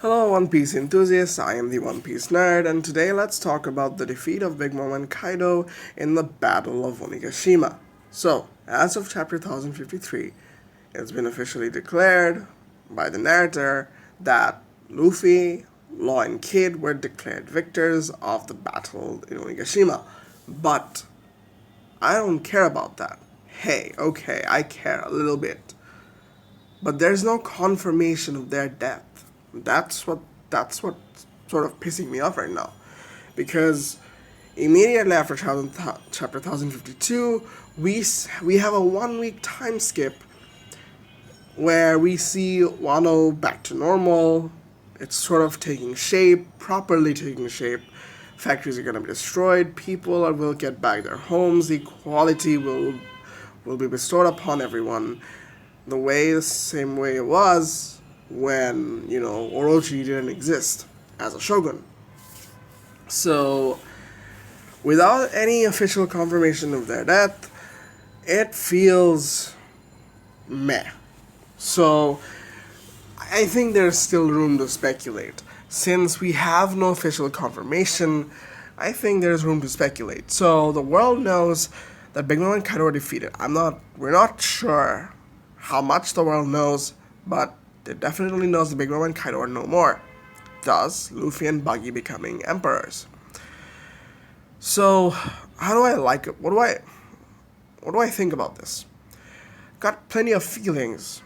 Hello, One Piece enthusiasts. I am the One Piece nerd, and today let's talk about the defeat of Big Mom and Kaido in the Battle of Onigashima. So, as of chapter 1053, it's been officially declared by the narrator that Luffy, Law, and Kid were declared victors of the battle in Onigashima. But I don't care about that. Hey, okay, I care a little bit, but there's no confirmation of their death. That's what sort of pissing me off right now, because immediately after chapter 1052, we have a 1 week time skip where we see Wano back to normal. It's sort of taking shape, properly taking shape. Factories are gonna be destroyed. Will get back their homes. Equality will be bestowed upon everyone. The same way it was when Orochi didn't exist as a shogun. So, without any official confirmation of their death, it feels meh. So, I think there's still room to speculate. Since we have no official confirmation, I think there's room to speculate. So, the world knows that Big Mom and Kaido are defeated. We're not sure how much the world knows, but it definitely knows that Big Mom and Kaido are no more. Thus, Luffy and Buggy becoming emperors. So, how do I like it? What do I think about this? Got plenty of feelings.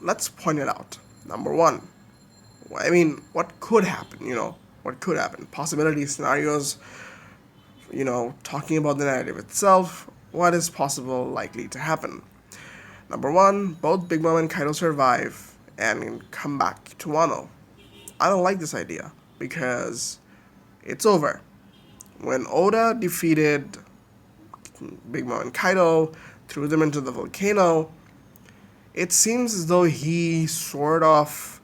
Let's point it out. Number one, what could happen? What could happen? Possibilities, scenarios. Talking about the narrative itself. What is possible, likely to happen? Number one, both Big Mom and Kaido survive and come back to Wano. I don't like this idea because it's over. When Oda defeated Big Mom and Kaido, threw them into the volcano, it seems as though he sort of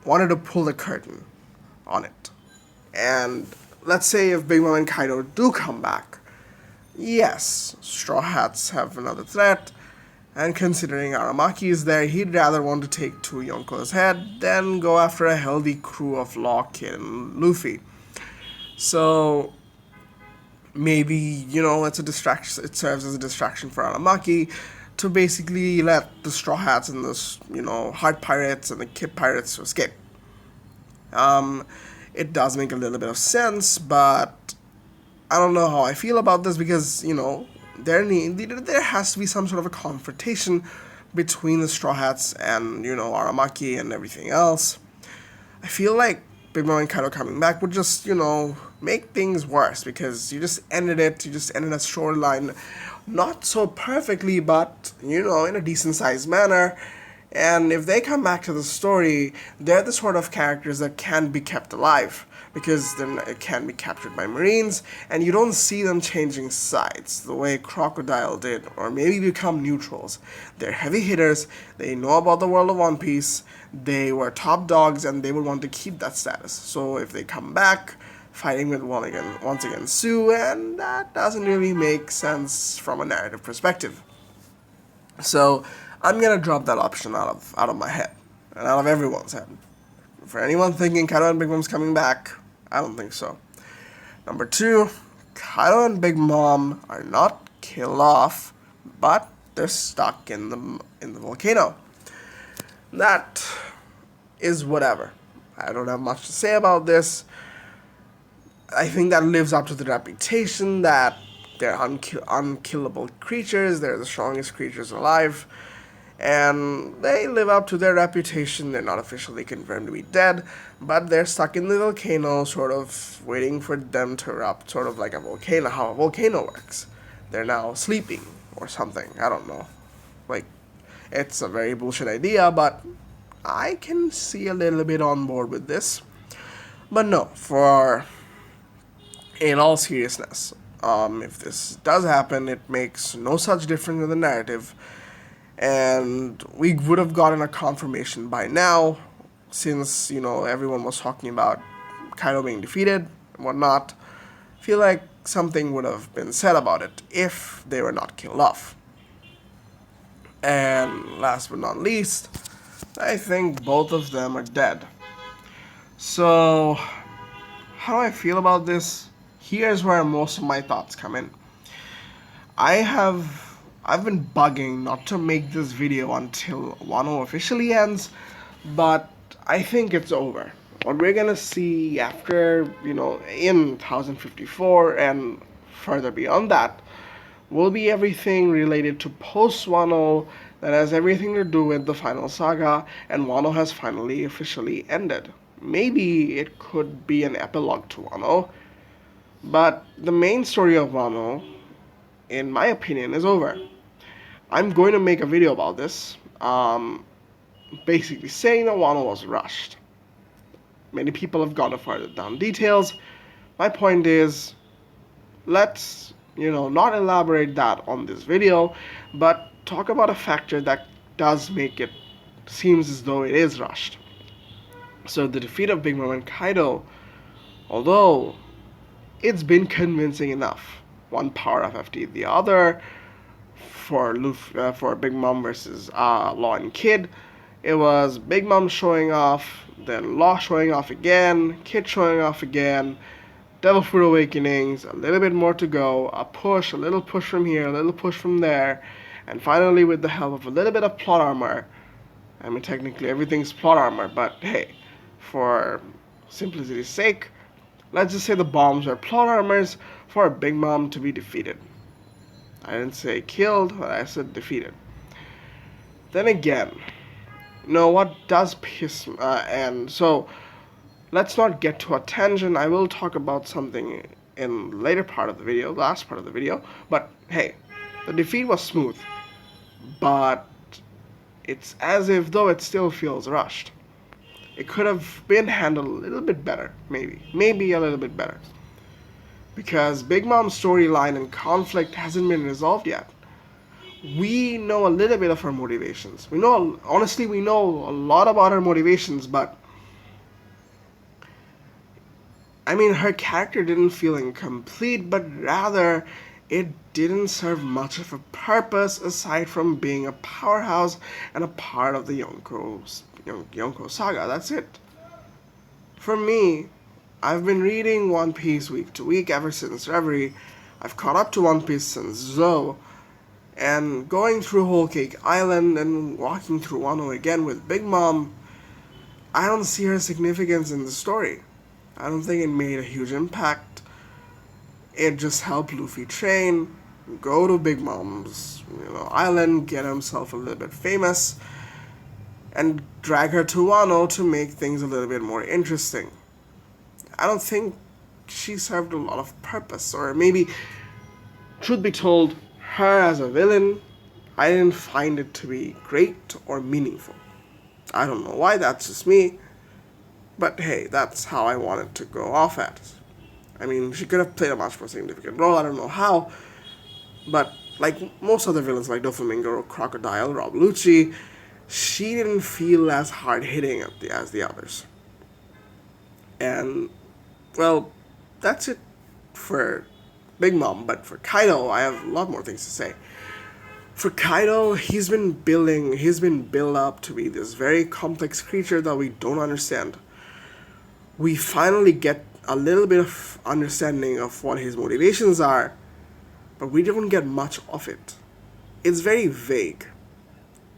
wanted to pull the curtain on it. And let's say if Big Mom and Kaido do come back, yes, Straw Hats have another threat, and considering Aramaki is there, he'd rather want to take two Yonko's head than go after a healthy crew of Law, Kid, and Luffy. So maybe, it's a distraction. It serves as a distraction for Aramaki to basically let the Straw Hats and the, Heart Pirates and the Kid Pirates escape. It does make a little bit of sense, but I don't know how I feel about this because, there has to be some sort of a confrontation between the Straw Hats and, Aramaki and everything else. I feel like Big Mom and Kaido coming back would just, make things worse because you just ended a storyline not so perfectly, but, in a decent sized manner. And if they come back to the story, they're the sort of characters that can be kept alive because then it can be captured by Marines, and you don't see them changing sides the way Crocodile did, or maybe become neutrals. They're heavy hitters, they know about the world of One Piece, they were top dogs, and they would want to keep that status. So if they come back, fighting with once again Sue, and that doesn't really make sense from a narrative perspective. So I'm gonna drop that option out of my head and out of everyone's head. For anyone thinking Kaido and Big Mom's coming back, I don't think so. Number two, Kaido and Big Mom are not killed off, but they're stuck in the volcano. That is whatever. I don't have much to say about this. I think that lives up to the reputation that they're unkillable creatures. They're the strongest creatures alive. And they live up to their reputation. They're not officially confirmed to be dead, but they're stuck in the volcano, sort of waiting for them to erupt, sort of like a volcano, how a volcano works. They're now sleeping or something. I don't know. It's a very bullshit idea, but I can see a little bit on board with this. But no, in all seriousness, if this does happen, it makes no such difference in the narrative. And we would have gotten a confirmation by now, since, everyone was talking about Kaido being defeated and whatnot. I feel like something would have been said about it if they were not killed off. And last but not least, I think both of them are dead. So, how do I feel about this? Here's where most of my thoughts come in. I've been bugging not to make this video until Wano officially ends, but I think it's over. What we're gonna see after, in 1054 and further beyond that, will be everything related to post Wano that has everything to do with the final saga, and Wano has finally officially ended. Maybe it could be an epilogue to Wano, but the main story of Wano, in my opinion, is over. I'm going to make a video about this, basically saying that Wano was rushed. Many people have gone further down details. My point is, let's, not elaborate that on this video, but talk about a factor that does make it seems as though it is rushed. So the defeat of Big Mom and Kaido, although it's been convincing enough, one power FFT the other, for Big Mom versus Law and Kid. It was Big Mom showing off, then Law showing off again, Kid showing off again, Devil Fruit Awakenings, a little bit more to go, a little push from here, a little push from there, and finally with the help of a little bit of plot armor. I mean, technically everything's plot armor, but hey, for simplicity's sake, let's just say the bombs are plot armors for Big Mom to be defeated. I didn't say killed, but I said defeated. Then again, what does piss and so let's not get to a tangent. I will talk about something in the later part of the video, last part of the video. But hey, the defeat was smooth, but it's as if though it still feels rushed. It could have been handled a little bit better, maybe a little bit better. Because Big Mom's storyline and conflict hasn't been resolved yet. We know a little bit of her motivations. Honestly, we know a lot about her motivations, but I mean, her character didn't feel incomplete, but rather it didn't serve much of a purpose aside from being a powerhouse and a part of the Yonko saga. That's it. For me, I've been reading One Piece week to week ever since Reverie. I've caught up to One Piece since Zou, and going through Whole Cake Island and walking through Wano again with Big Mom, I don't see her significance in the story. I don't think it made a huge impact. It just helped Luffy train, go to Big Mom's, island, get himself a little bit famous, and drag her to Wano to make things a little bit more interesting. I don't think she served a lot of purpose, or maybe, truth be told, her as a villain, I didn't find it to be great or meaningful. I don't know why, that's just me. But hey, that's how I wanted to go off at. I mean, she could have played a much more significant role, I don't know how. But like most other villains like Doflamingo, Crocodile, Rob Lucci, she didn't feel as hard-hitting as the others. And, well, that's it for Big Mom. But for Kaido, I have a lot more things to say. For Kaido, he's been built up to be this very complex creature that we don't understand. We finally get a little bit of understanding of what his motivations are, but we don't get much of it. It's very vague.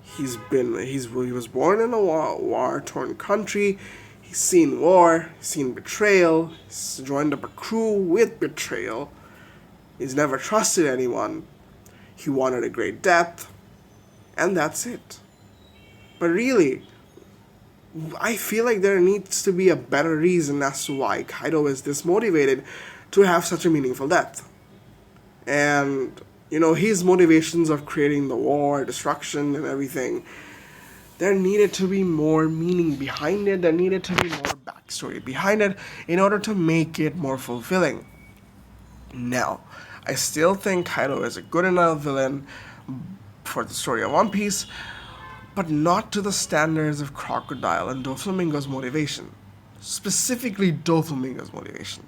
He was born in a war-torn country. He's seen war, he's seen betrayal, he's joined up a crew with betrayal. He's never trusted anyone. He wanted a great death, and that's it. But really, I feel like there needs to be a better reason as to why Kaido is this motivated to have such a meaningful death. And, his motivations of creating the war, destruction, and everything, there needed to be more meaning behind it, there needed to be more backstory behind it in order to make it more fulfilling. Now, I still think Kaido is a good enough villain for the story of One Piece, but not to the standards of Crocodile and Doflamingo's motivation. Specifically, Doflamingo's motivation.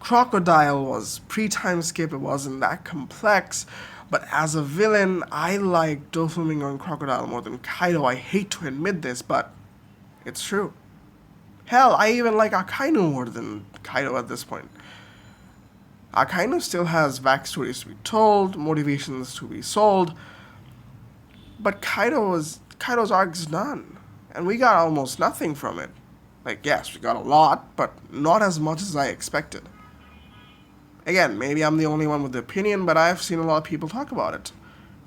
Crocodile was pre-time skip, it wasn't that complex, but as a villain, I like Doflamingo and Crocodile more than Kaido. I hate to admit this, but it's true. Hell, I even like Akainu more than Kaido at this point. Akainu still has backstories to be told, motivations to be sold, but Kaido's arc's done, and we got almost nothing from it. Like, yes, we got a lot, but not as much as I expected. Again, maybe I'm the only one with the opinion, but I've seen a lot of people talk about it.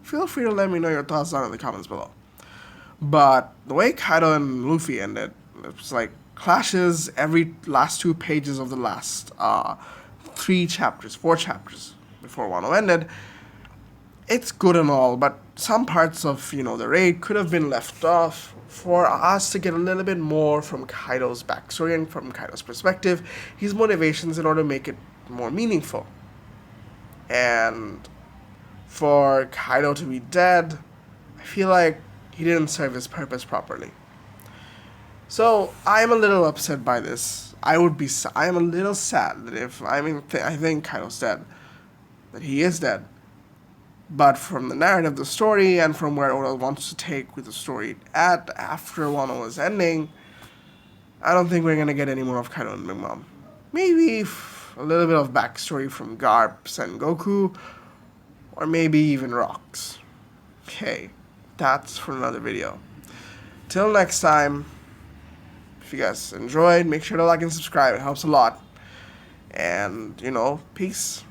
Feel free to let me know your thoughts down in the comments below. But the way Kaido and Luffy ended, it was like clashes every last 2 pages of the last 4 chapters before Wano ended. It's good and all, but some parts of the raid could have been left off for us to get a little bit more from Kaido's backstory and from Kaido's perspective, his motivations in order to make it more meaningful. And for Kaido to be dead, I feel like he didn't serve his purpose properly. So I'm a little upset by this. I am a little sad that I think Kaido's dead, that he is dead. But from the narrative, the story, and from where Oda wants to take with the story after Wano is ending, I don't think we're gonna get any more of Kaido and Big Mom. Maybe a little bit of backstory from Garp and Goku, or maybe even Rocks. Okay, that's for another video. Till next time, if you guys enjoyed, make sure to like and subscribe. It helps a lot. And, peace.